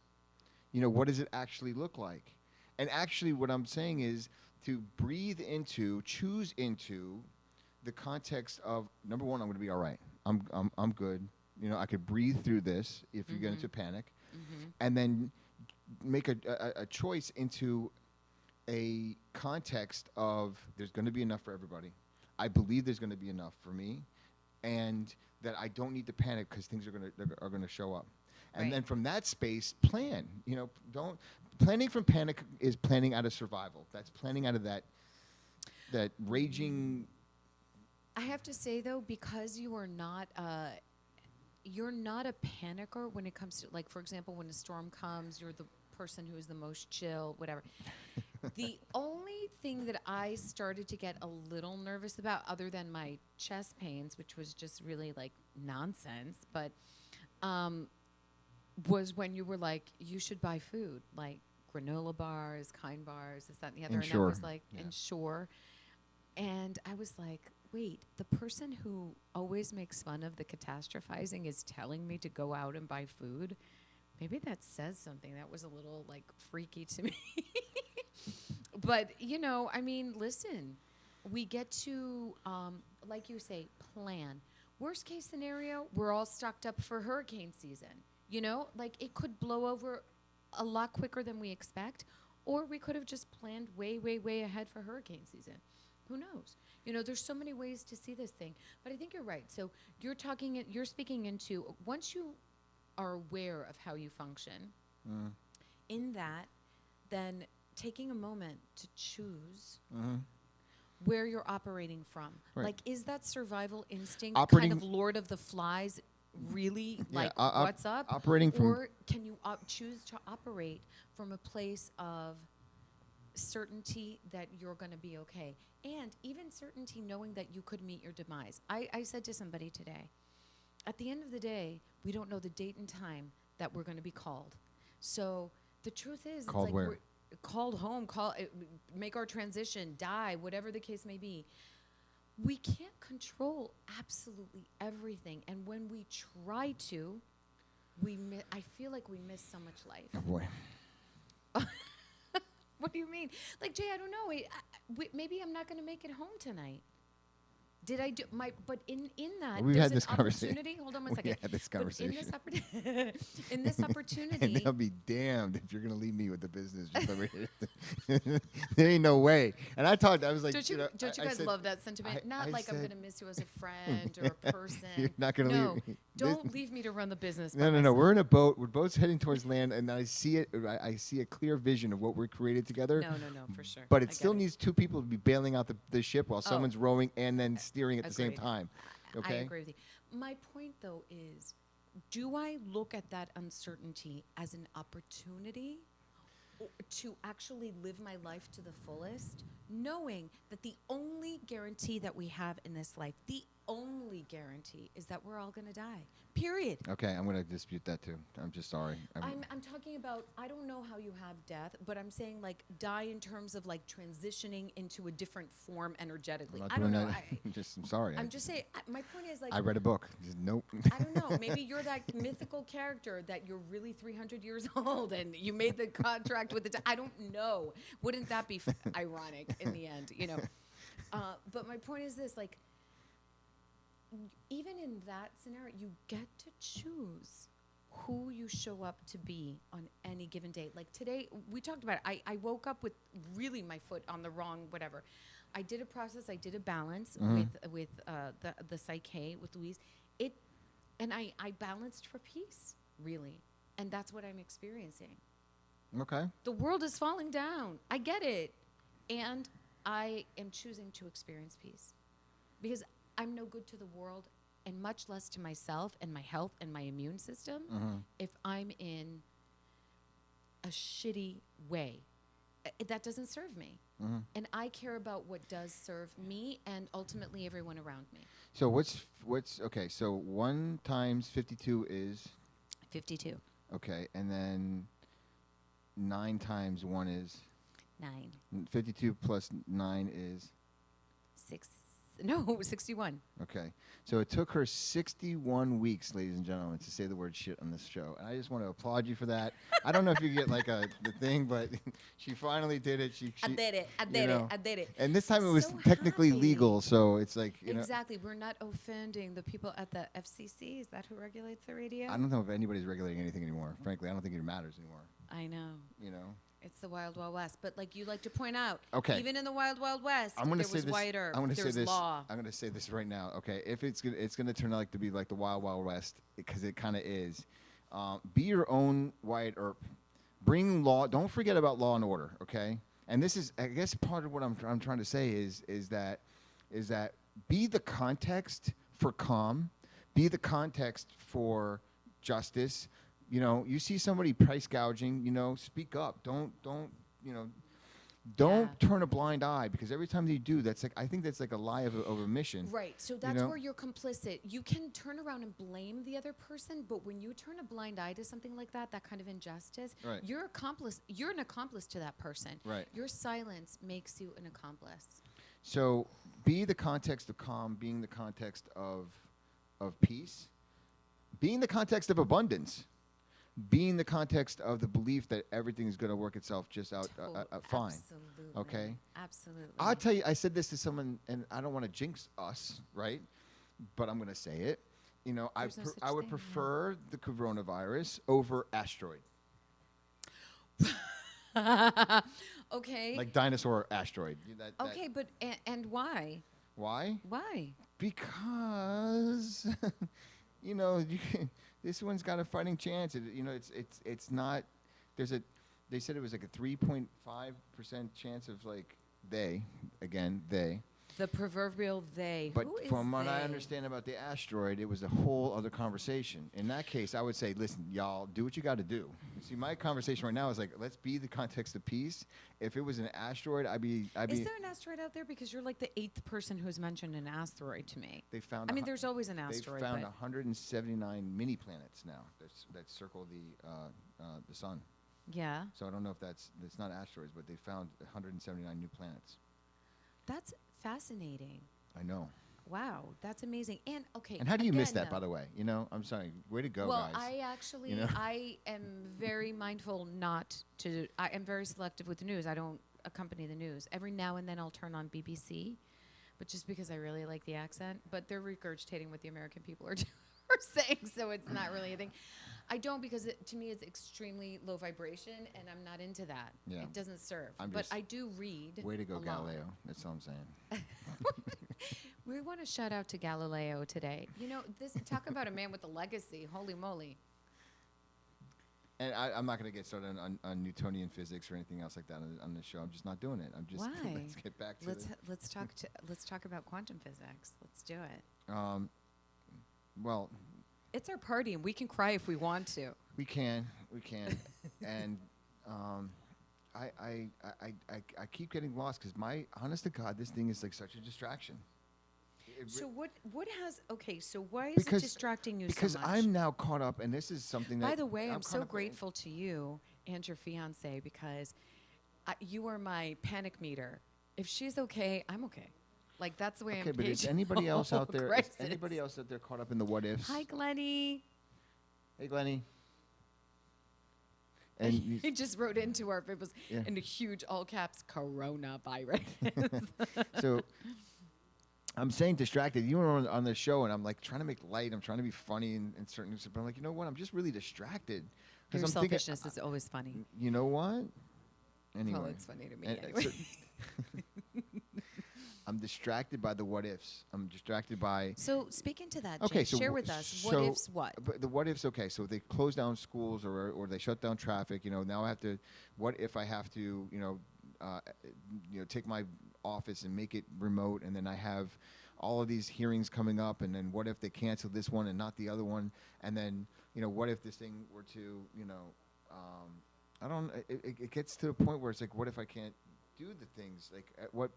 You know, what does it actually look like? And actually, what I'm saying is to breathe into, choose into the context of, number one, I'm going to be all right. I'm good. You know, I could breathe through this if you get into panic. And then make a choice into a context of there's going to be enough for everybody. I believe there's going to be enough for me, and that I don't need to panic because things are going to show up. And Right. then from that space, plan. You know, planning from panic is planning out of survival. That's planning out of that raging. I have to say, though, because you're not a panicker when it comes to, like, for example, when a storm comes, you're the person who is the most chill, whatever. The only thing that I started to get a little nervous about, other than my chest pains, which was just really like nonsense, but was when you were like, you should buy food, like granola bars, Kind bars, this, that, and the other. And I Ensure. was like, Yeah. Ensure. And I was like, wait, the person who always makes fun of the catastrophizing is telling me to go out and buy food? Maybe that says something. That was a little, like, freaky to me. But, you know, I mean, listen, we get to, like you say, plan. Worst case scenario, we're all stocked up for hurricane season. You know, like, it could blow over a lot quicker than we expect, or we could have just planned way, way, way ahead for hurricane season. Who knows? You know, there's so many ways to see this thing. But I think you're right. So you're speaking into, once you are aware of how you function, in that, then taking a moment to choose where you're operating from. Right. Like, is that survival instinct Operating- kind of Lord of the Flies really, Yeah, like, what's up? operating from- Or can you choose to operate from a place of certainty that you're going to be okay, and even certainty knowing that you could meet your demise? I said to somebody today, at the end of the day, we don't know the date and time that we're going to be called. So the truth is, Called it's like where? we're called home, make our transition, die, whatever the case may be. We can't control absolutely everything, and when we try to, I feel like we miss so much life. Oh boy. What do you mean? Like, Jay, I don't know. Maybe I'm not going to make it home tonight. Did I do my? But in that, We've there's had this an conversation. Hold on one We second. had this But conversation. in this opportunity, And they'll be damned if you're going to leave me with the business just over here. There ain't no way. And I was like, don't you guys said, love that sentiment? Not I like I'm said- going to miss you as a friend or a person. You're not gonna no, leave me. don't leave me to run the business. by No. myself. We're in a boat. We're both heading towards land, and I see it. I see a clear vision of what we're created together. No, for sure. But I it get still needs two people to be bailing out the ship while someone's rowing and then steering at the same Agreed. time. Okay. I agree with you. My point, though, is, do I look at that uncertainty as an opportunity, to actually live my life to the fullest, knowing that the only guarantee that we have in this life, the only guarantee, is that we're all going to die. Period. Okay, I'm going to dispute that too. I'm just sorry. I'm talking about, I don't know how you have death, but I'm saying like die in terms of like transitioning into a different form energetically. I'm not I don't doing know. that. I'm sorry. I'm just saying, my point is like, I read a book. Nope. I don't know. Maybe you're that mythical character that you're really 300 years old and you made the contract with the. I don't know. Wouldn't that be ironic in the end? You know. But my point is this: like, even in that scenario, you get to choose who you show up to be on any given day. Like today, we talked about it. I woke up with really my foot on the wrong whatever. I did a process. I did a balance with the psyche with Louise. And I balanced for peace, really, and that's what I'm experiencing. Okay. The world is falling down. I get it, and I am choosing to experience peace because I'm no good to the world, and much less to myself and my health and my immune system if I'm in a shitty way. That doesn't serve me. And I care about what does serve me and ultimately everyone around me. So what's okay? So 1 times 52 is 52. okay, and then 9 times 1 is 9. 52 plus 9 is 61. okay. So it took her 61 weeks, ladies and gentlemen, to say the word shit on this show. And I just want to applaud you for that. I don't know if you get like the thing, but she finally did it. I did it. I did it. And this time it was So technically happy. legal, so it's like, you know. Exactly. We're not offending the people at the FCC. Is that who regulates the radio? I don't know if anybody's regulating anything anymore. Frankly, I don't think it matters anymore. I know. You know. It's the Wild Wild West. But like you like to point out, Okay. even in the Wild Wild West, I'm gonna there say was this. white earth. I'm gonna say There's this. law. I'm gonna say this right now. Okay, if it's gonna turn out to be like the Wild Wild West, because it kind of is. Be your own white earth. Bring law. Don't forget about law and order. Okay. And this is, I guess, part of what I'm trying to say is that be the context for calm. Be the context for justice. You know, you see somebody price gouging. You know, speak up. Don't. You know, don't turn a blind eye, because every time you do, that's like, I think that's like a lie of omission. Right. So that's where you're complicit. You can turn around and blame the other person, but when you turn a blind eye to something like that kind of injustice, Right. you're an accomplice to that person. Right. Your silence makes you an accomplice. So be the context of calm, being the context of peace, being the context of abundance, being the context of the belief that everything is going to work itself just out fine. Absolutely. Okay? Absolutely. I'll tell you, I said this to someone, and I don't want to jinx us, right? But I'm going to say it. You know, I would prefer the coronavirus over asteroid. Okay. Like dinosaur asteroid. Okay, but and why? Why? Why? Because, you know, this one's got a fighting chance. You know, it's not. They said it was like a 3.5% chance of like they. The proverbial they. But Who is from what I they? understand about the asteroid, it was a whole other conversation. In that case, I would say, listen, y'all, do what you got to do. See, my conversation right now is like, let's be the context of peace. If it was an asteroid, I'd be. Is there an asteroid out there? Because you're like the 8th person who's mentioned an asteroid to me. They found. I mean, there's always an asteroid. They found but 179 mini planets now that circle the sun. yeah, So I don't know if it's not asteroids, but they found 179 new planets. that's fascinating. I know. Wow, that's amazing. And okay. And how do you miss again, that, by the way? You know, I'm sorry. Way to go, well, guys. I actually, You know? I am very mindful not to. I am very selective with the news. I don't accompany the news. Every now and then I'll turn on BBC, but just because I really like the accent. But they're regurgitating what the American people are saying, so it's not really a thing. I don't, because to me it's extremely low vibration, and I'm not into that. Yeah. It doesn't serve. I'm But just- I do read. Way to go, a lot. Galileo. That's all I'm saying. We want to shout out to Galileo today. You know, talk about a man with a legacy. Holy moly. And I'm not going to get started on Newtonian physics or anything else like that on this show. I'm just not doing it. I'm just. Why? Let's get back to Let's talk about quantum physics. Let's do it. Well, It's our party, and we can cry if we want to. we can, and I keep getting lost because honest to God, this thing is like such a distraction. So so why is Because it distracting you because so much? I'm now caught up, and this is something that. By the way, I'm caught so up in. grateful to you and your fiance because you are my panic meter. If she's okay, I'm okay. Like that's the way Okay, I'm. but is gauging anybody the else whole out there? Is crisis. anybody else out there caught up in the what ifs? Hi, Glennie. Hey, Glennie. And He just wrote into our it was Yeah. in a huge all caps coronavirus. so I'm saying distracted. You were on the show, and I'm like trying to make light. I'm trying to be funny and certain. But I'm like, you know what? I'm just really distracted. Your I'm selfishness is always funny. You know what? Anyway, Well, it's funny to me And- anyway. I'm distracted by the what ifs. I'm distracted by. So speaking to that, Okay, Jay, so share w- with us so what ifs what. But the what ifs, okay. So they close down schools or they shut down traffic. You know, now I have to. What if I have to? Take my office and make it remote, and then I have all of these hearings coming up, and then what if they cancel this one and not the other one, and then what if this thing were to I don't. It gets to a point where it's like, what if I can't do the things like what?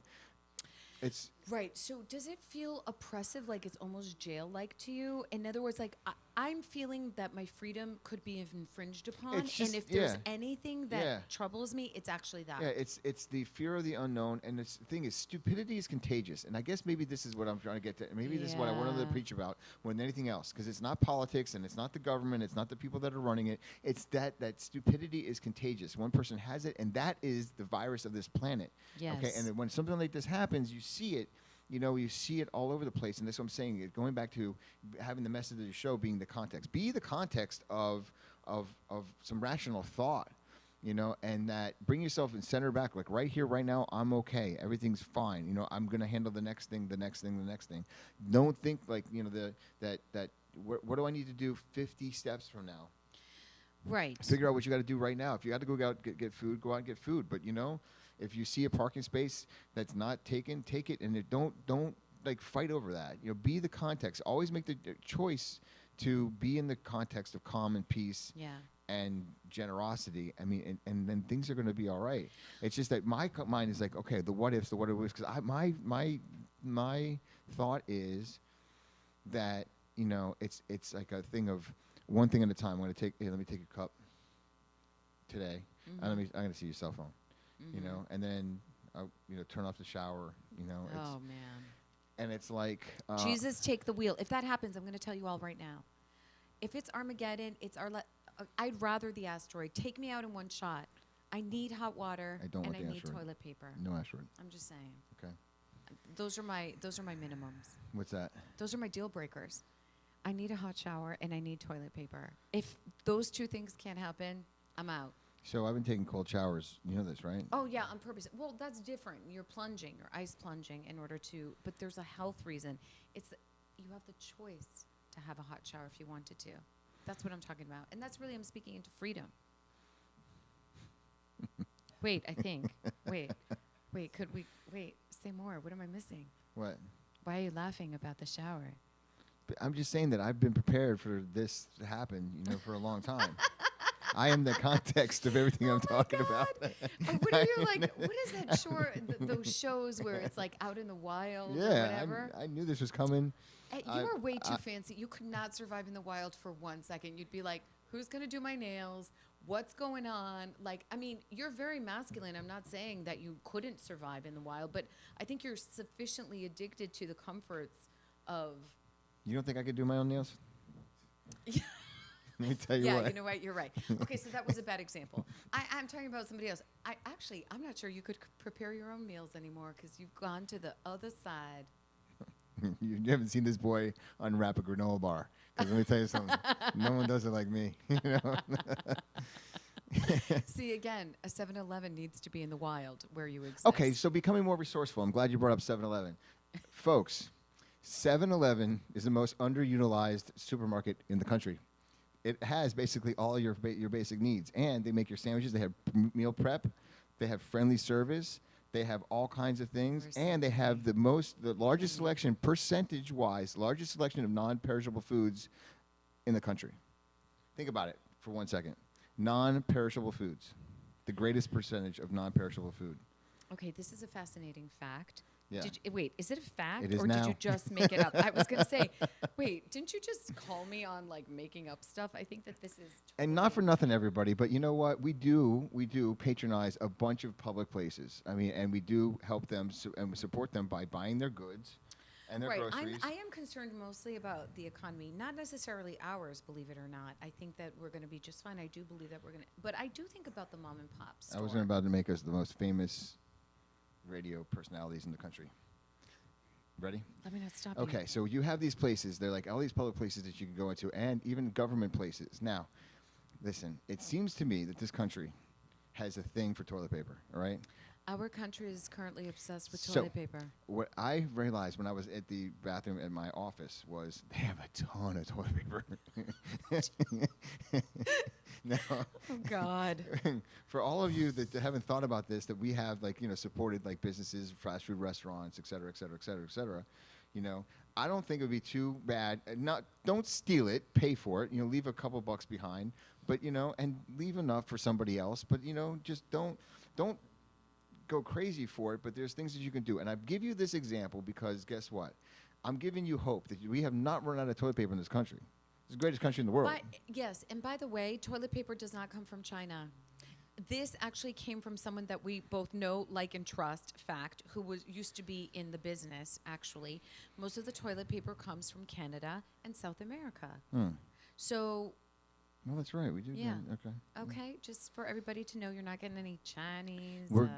It's Right. So does it feel oppressive, like it's almost jail-like to you? In other words, like I'm feeling that my freedom could be infringed upon, It's just- and if there's yeah. anything that Yeah. troubles me, it's actually that. Yeah, it's the fear of the unknown, and the thing is, stupidity is contagious, and I guess maybe this is what I'm trying to get to. Maybe this is what I wanted to Yeah. preach about more than anything else, because it's not politics, and it's not the government, it's not the people that are running it. It's that stupidity is contagious. One person has it, and that is the virus of this planet. Okay, Yes. and then when something like this happens, you see it. You see it all over the place, and that's what I'm saying. Going back to having the message of the show being the context. Be the context of some rational thought, and that bring yourself and center back. Like right here, right now, I'm okay. Everything's fine. I'm gonna handle the next thing, the next thing, the next thing. Don't think like what do I need to do 50 steps from now? Right. Figure out what you got to do right now. If you got to go out get food, go out and get food. But if you see a parking space that's not taken, take it, and don't like fight over that. Be the context. Always make the choice to be in the context of calm and peace. Yeah. And generosity. I mean, and then things are going to be all right. It's just that my mind is like, okay, the what ifs, because my thought is that it's like a thing of one thing at a time. I'm going to take. Hey, let me take a cup today. Mm-hmm. I'm going to see your cell phone. And then I'll, turn off the shower. Oh man. And it's like Jesus, take the wheel. If that happens, I'm going to tell you all right now. If it's Armageddon, I'd rather the asteroid. Take me out in one shot. I need hot water. I don't and want I the need asteroid. toilet paper. No asteroid. I'm just saying. Okay. Those are my minimums. What's that? Those are my deal breakers. I need a hot shower and I need toilet paper. If those two things can't happen, I'm out. So I've been taking cold showers. You know this, right? Oh yeah, on purpose. Well, that's different. You're plunging, you're ice plunging in order to. But there's a health reason. You have the choice to have a hot shower if you wanted to. That's what I'm talking about, and that's really I'm speaking into freedom. Wait, I think. Wait. Could we wait? Say more. What am I missing? What? Why are you laughing about the shower? But I'm just saying that I've been prepared for this to happen, for a long time. I am the context of everything I'm talking about. What are you like? What is that short? Those shows where it's like out in the wild or whatever. I knew this was coming. You are way too fancy. You could not survive in the wild for 1 second. You'd be like, who's going to do my nails? What's going on? Like, I mean, you're very masculine. I'm not saying that you couldn't survive in the wild, but I think you're sufficiently addicted to the comforts of. You don't think I could do my own nails? Let me tell you what. Yeah, you know what? You're right. Okay, so that was a bad example. I'm talking about somebody else. I'm not sure you could prepare your own meals anymore because you've gone to the other side. You haven't seen this boy unwrap a granola bar. Because let me tell you something. No one does it like me. See, again, a 7-Eleven needs to be in the wild where you exist. Okay, so becoming more resourceful. I'm glad you brought up 7-Eleven. Folks, 7-Eleven is the most underutilized supermarket in the country. It has basically all your basic needs. And they make your sandwiches. They have meal prep. They have friendly service. They have all kinds of things, and they have the largest selection, percentage-wise, largest selection of non-perishable foods in the country. Think about it for 1 second. Non-perishable foods. the greatest percentage of non-perishable food. Okay, this is a fascinating fact. Yeah. Wait, is it a fact It is or now. did you just make it up? I was going to say, wait, didn't you just call me on like making up stuff? I think that this is And not for nothing, everybody, but you know what? We do patronize a bunch of public places. I mean, and we do help them and support them by buying their goods and their right. groceries. I am concerned mostly about the economy, not necessarily ours, believe it or not. I think that we're going to be just fine. I do believe that we're going to, but I do think about the mom and pop store. I was about to make us the most famous radio personalities in the country. Ready? Let me not stop you. Okay, so you have these places. They're like all these public places that you can go into, and even government places. Now, listen, it seems to me that this country has a thing for toilet paper, all right? Our country is currently obsessed with So- toilet paper. What I realized when I was at the bathroom at my office was they have a ton of toilet paper. Now, Oh, God. for all of you that haven't thought about this, that we have supported like businesses, fast food restaurants, et cetera, et cetera, et cetera, et cetera. I don't think it would be too bad. Don't steal it, pay for it. Leave a couple bucks behind, but and leave enough for somebody else. But just don't go crazy for it. But there's things that you can do, and I give you this example because guess what? I'm giving you hope that we have not run out of toilet paper in this country. It's the greatest country in the world. Yes, and by the way, toilet paper does not come from China. This actually came from someone that we both know, like, and trust, fact, who used to be in the business, actually. Most of the toilet paper comes from Canada and South America. So, Well, that's right. We do. Yeah. Okay. okay, just for everybody to know, you're not getting any Chinese We're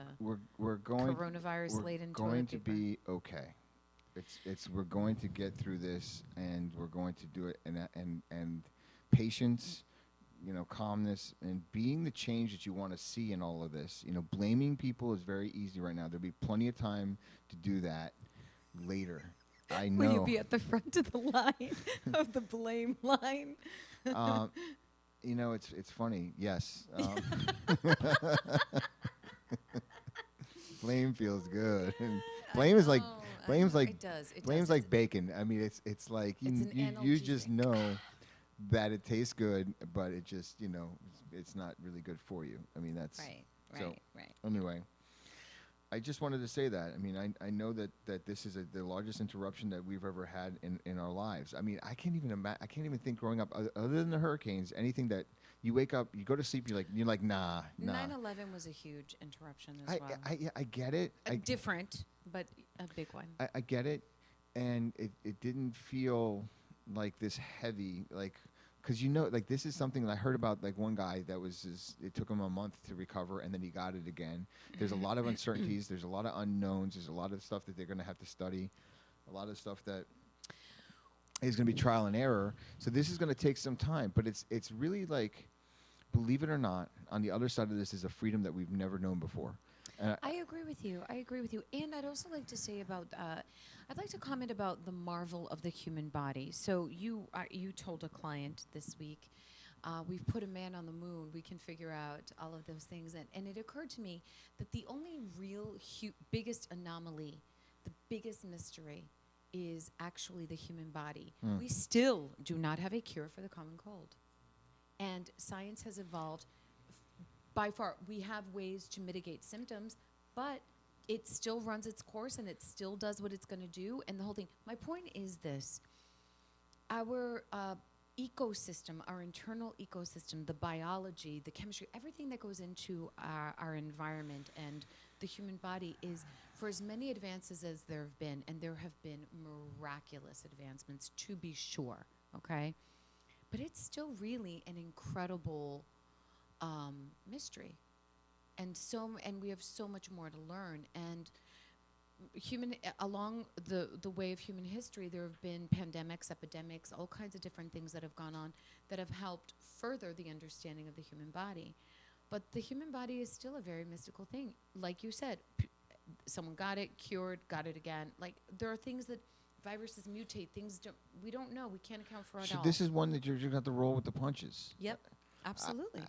going. coronavirus-laden We're going toilet to paper. be okay. We're going to get through this, and we're going to do it. And patience, calmness, and being the change that you want to see in all of this. Blaming people is very easy right now. There'll be plenty of time to do that later. I know. Will you be at the front of the line, of the blame line? It's funny. Yes. Blame feels good. Blame is like Oh, blame's like it does. It blame's does. like bacon. I mean, it's like It's an you just analgesic. know that it tastes good, but it just it's not really good for you. I mean, that's Right, so, right. Anyway, I just wanted to say that. I mean, I know that this is the largest interruption that we've ever had in our lives. I mean, I can't even think growing up other than the hurricanes, anything that you wake up, you go to sleep, you're like nah. 9/11 was a huge interruption as well. I get it. Different, but a big one. I get it, and it didn't feel like this heavy, like, because this is something that I heard about, like one guy that it took him a month to recover, and then he got it again. There's a lot of uncertainties. There's a lot of unknowns. There's a lot of stuff that they're going to have to study, a lot of stuff that is going to be trial and error. So this is going to take some time, but it's really like, believe it or not, on the other side of this is a freedom that we've never known before. I agree with you. And I'd also like to say about, I'd like to comment about the marvel of the human body. So you told a client this week, we've put a man on the moon. We can figure out all of those things. And it occurred to me that the only real biggest anomaly, the biggest mystery, is actually the human body. We still do not have a cure for the common cold. And science has evolved. By far, we have ways to mitigate symptoms, but it still runs its course and it still does what it's going to do. And the whole thing. My point is this. Our ecosystem, our internal ecosystem, the biology, the chemistry, everything that goes into our environment and the human body is, for as many advances as there have been, and there have been miraculous advancements to be sure, okay? But it's still really an incredible mystery, and we have so much more to learn. And along the way of human history, there have been pandemics, epidemics, all kinds of different things that have gone on that have helped further the understanding of the human body. But the human body is still a very mystical thing. Like you said, someone got it, cured, got it again. Like, there are things that viruses mutate. We don't know. We can't account for it So all. this is one that you're going to have to roll with the punches. Yep. Absolutely.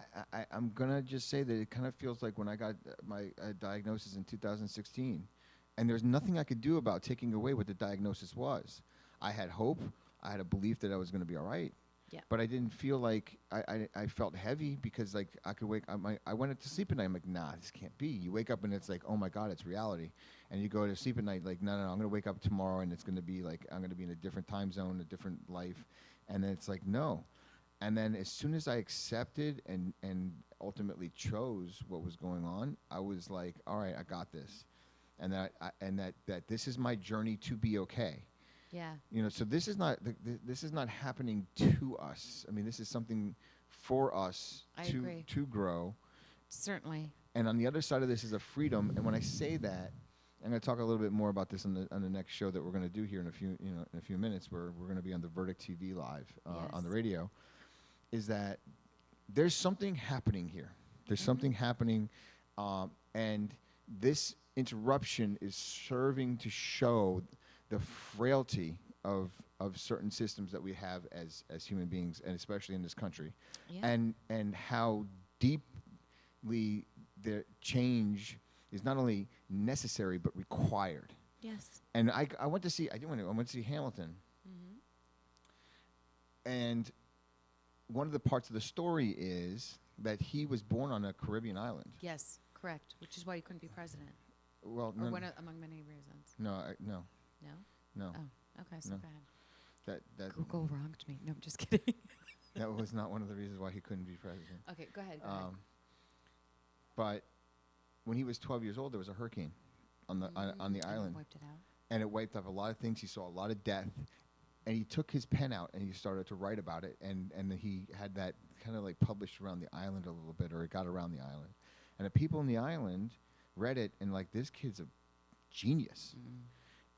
I'm going to just say that it kind of feels like when I got my diagnosis in 2016, and there's nothing I could do about taking away what the diagnosis was. I had hope. I had a belief that I was going to be all right. Yeah. But I didn't feel like I felt heavy because like I could wake. I went to sleep at night. I'm like, nah, this can't be. You wake up and it's like, oh my God, it's reality. And you go to sleep at night like, no, I'm gonna wake up tomorrow and it's gonna be like I'm gonna be in a different time zone, a different life. And then it's like, no. And then as soon as I accepted and ultimately chose what was going on, I was like, all right, I got this. And that this is my journey to be okay. Yeah. You know, so this is not happening to us. I mean, this is something for us I agree. to grow. Certainly. And on the other side of this is a freedom. And when I say that, I'm going to talk a little bit more about this on the next show that we're going to do here in a few minutes, where we're going to be on the Verdict TV live on the radio. Is that there's something happening here. There's something happening, and this interruption is serving to show the frailty of certain systems that we have as human beings, and especially in this country, and how deeply the change is not only necessary but required. Yes. And I went to see Hamilton, and one of the parts of the story is that he was born on a Caribbean island. Yes, correct. Which is why you couldn't be president. Well, Or no, one among many reasons. no. No? No, Oh, okay, so No. go ahead. that Google wronged me. No, I'm just kidding. that was not one of the reasons why he couldn't be president. Okay, go ahead. But when he was 12 years old, there was a hurricane on the And island, wiped it out. and it wiped up a lot of things. He saw a lot of death, and he took his pen out and he started to write about it, and he had that kind of like published around the island a little bit, or it got around the island, and the people in the island read it and like, this kid's a genius.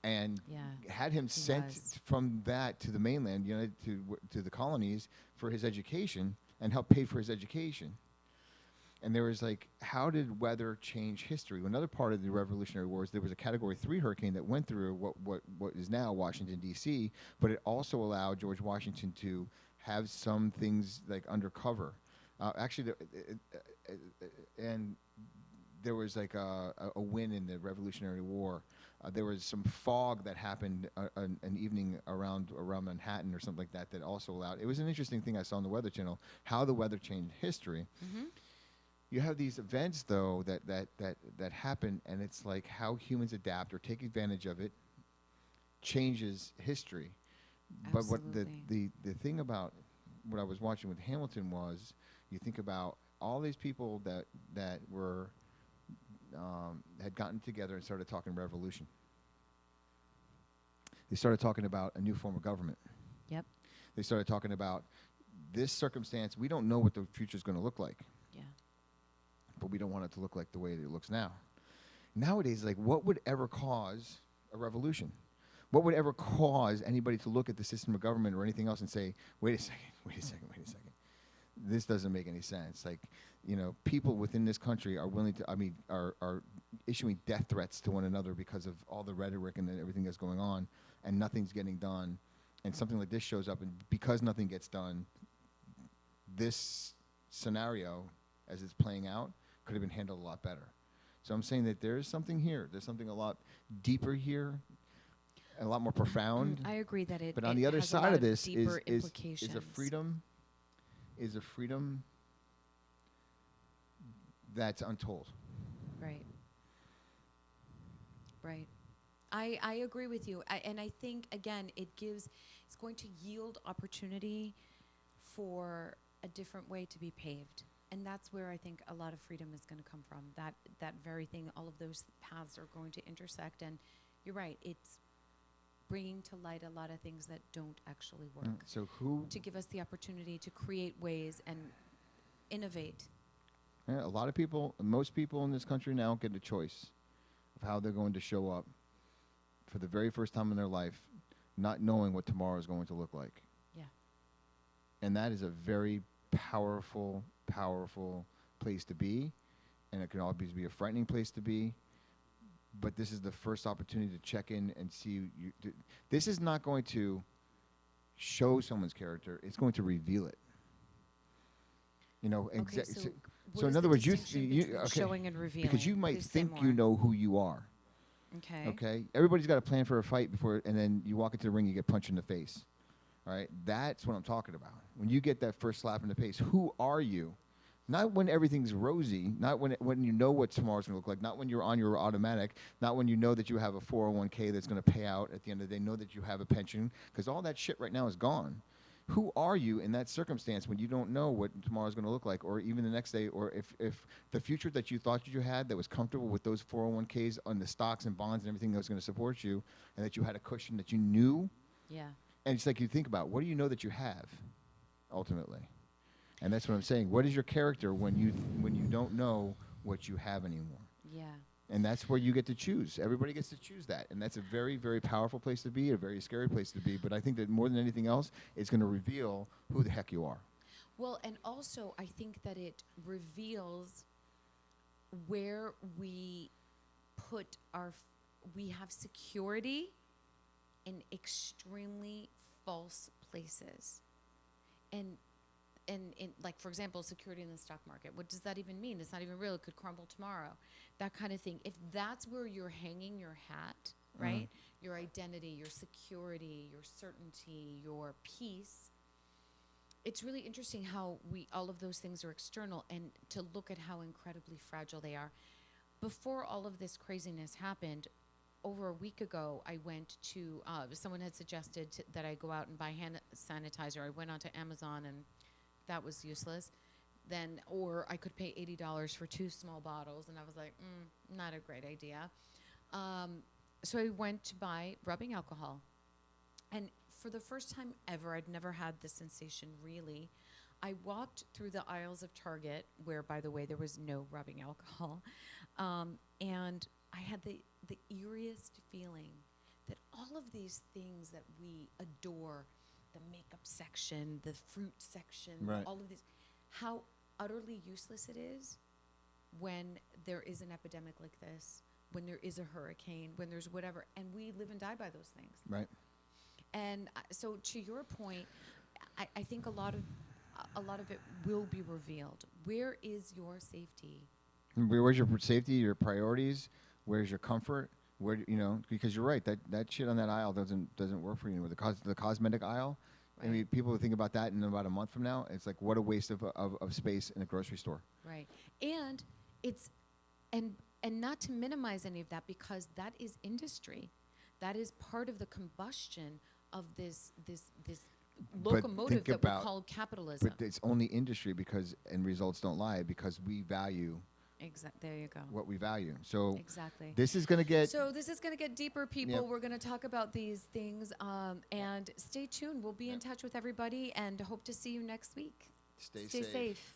And had him sent from that to the mainland, to the colonies for his education, and help pay for his education. And there was like, how did weather change history? Another part of the Revolutionary Wars, there was a Category 3 hurricane that went through what is now Washington, D.C., but it also allowed George Washington to have some things like undercover. Actually, and there was like a win in the Revolutionary War. There was some fog that happened an evening around Manhattan or something like that also allowed. It was an interesting thing I saw on the Weather Channel, how the weather changed history. You have these events though that happen, and it's like how humans adapt or take advantage of it changes history. But what the thing about what I was watching with Hamilton was, you think about all these people that were had gotten together and started talking revolution. They started talking about a new form of government. Yep. They started talking about this circumstance. We don't know what the future is going to look like. Yeah. But we don't want it to look like the way it looks now. Nowadays, like, what would ever cause a revolution? What would ever cause anybody to look at the system of government or anything else and say, wait a second. This doesn't make any sense. Like, people within this country are willing to, are issuing death threats to one another because of all the rhetoric and everything that's going on, and nothing's getting done. And something like this shows up, and because nothing gets done, this scenario, as it's playing out, could have been handled a lot better. So I'm saying that there is something here. There's something a lot deeper here, and a lot more profound. I agree that it. But on it the other has a side lot of this deeper is implications. a freedom that's untold. Right. Right. I agree with you. And I think, again, it's going to yield opportunity for a different way to be paved. And that's where I think a lot of freedom is going to come from. That very thing, all of those paths are going to intersect. And you're right, it's bringing to light a lot of things that don't actually work. So to give us the opportunity to create ways and innovate. Yeah, a lot of people, most people in this country now get a choice of how they're going to show up for the very first time in their life, not knowing what tomorrow is going to look like. Yeah. And that is a very powerful place to be, and it can always be a frightening place to be. But this is the first opportunity to check in and see. This is not going to show someone's character; it's going to reveal it. Okay, so in other words, you showing and revealing. because you might Please say think more. you know who you are. Okay. Okay. Everybody's got a plan for a fight before, and then you walk into the ring, you get punched in the face. right? That's what I'm talking about. When you get that first slap in the face, who are you? Not when everything's rosy, not when you know what tomorrow's going to look like, not when you're on your automatic, not when you know that you have a 401k that's going to pay out at the end of the day, know that you have a pension, because all that shit right now is gone. Who are you in that circumstance when you don't know what tomorrow's going to look like, or even the next day, or if the future that you thought you had that was comfortable with those 401ks on the stocks and bonds and everything that was going to support you, and that you had a cushion that you knew? Yeah. And it's like you think about, what do you know that you have, ultimately? And that's what I'm saying. What is your character when you don't know what you have anymore? Yeah. And that's where you get to choose. Everybody gets to choose that. And that's a very, very powerful place to be, a very scary place to be. But I think that more than anything else, it's going to reveal who the heck you are. Well, and also I think that it reveals where we put we have security in extremely false places. And like, for example, security in the stock market. What does that even mean? It's not even real. It could crumble tomorrow. That kind of thing. If that's where you're hanging your hat, right? Your identity, your security, your certainty, your peace. It's really interesting how all of those things are external, and to look at how incredibly fragile they are. Before all of this craziness happened, over a week ago, I went to, someone had suggested that I go out and buy hand sanitizer. I went onto Amazon, and that was useless. Or I could pay $80 for 2 small bottles, and I was like, not a great idea. So I went to buy rubbing alcohol. And for the first time ever, I'd never had this sensation really. I walked through the aisles of Target, where, by the way, there was no rubbing alcohol. And I had the eeriest feeling that all of these things that we adore, the makeup section, the fruit section, right, all of these, how utterly useless it is when there is an epidemic like this, when there is a hurricane, when there's whatever, and we live and die by those things. Right. And so, to your point, I think a lot of it will be revealed. Where is your safety? Where's your safety, your priorities? Where's your comfort? Where, because you're right, that shit on that aisle doesn't work for you anymore. The cosmetic aisle, right. I mean, people will think about that in about a month from now. It's like, what a waste of space in a grocery store. Right. And it's and not to minimize any of that, because that is industry. That is part of the combustion of this locomotive that we call capitalism. But it's only industry and results don't lie, because we value. There you go. What we value. So exactly. This is going to get deeper, people. Yep. We're going to talk about these things, and stay tuned. We'll be in touch with everybody, and hope to see you next week. Stay safe.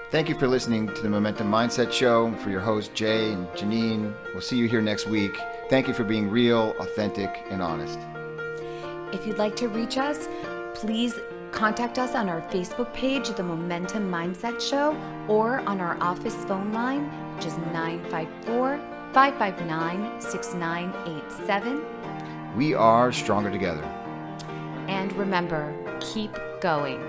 Thank you for listening to the Momentum Mindset Show. For your hosts, Jay and Janine, we'll see you here next week. Thank you for being real, authentic, and honest. If you'd like to reach us, please contact us on our Facebook page, The Momentum Mindset Show, or on our office phone line, which is 954-559-6987. We are stronger together. And remember, keep going.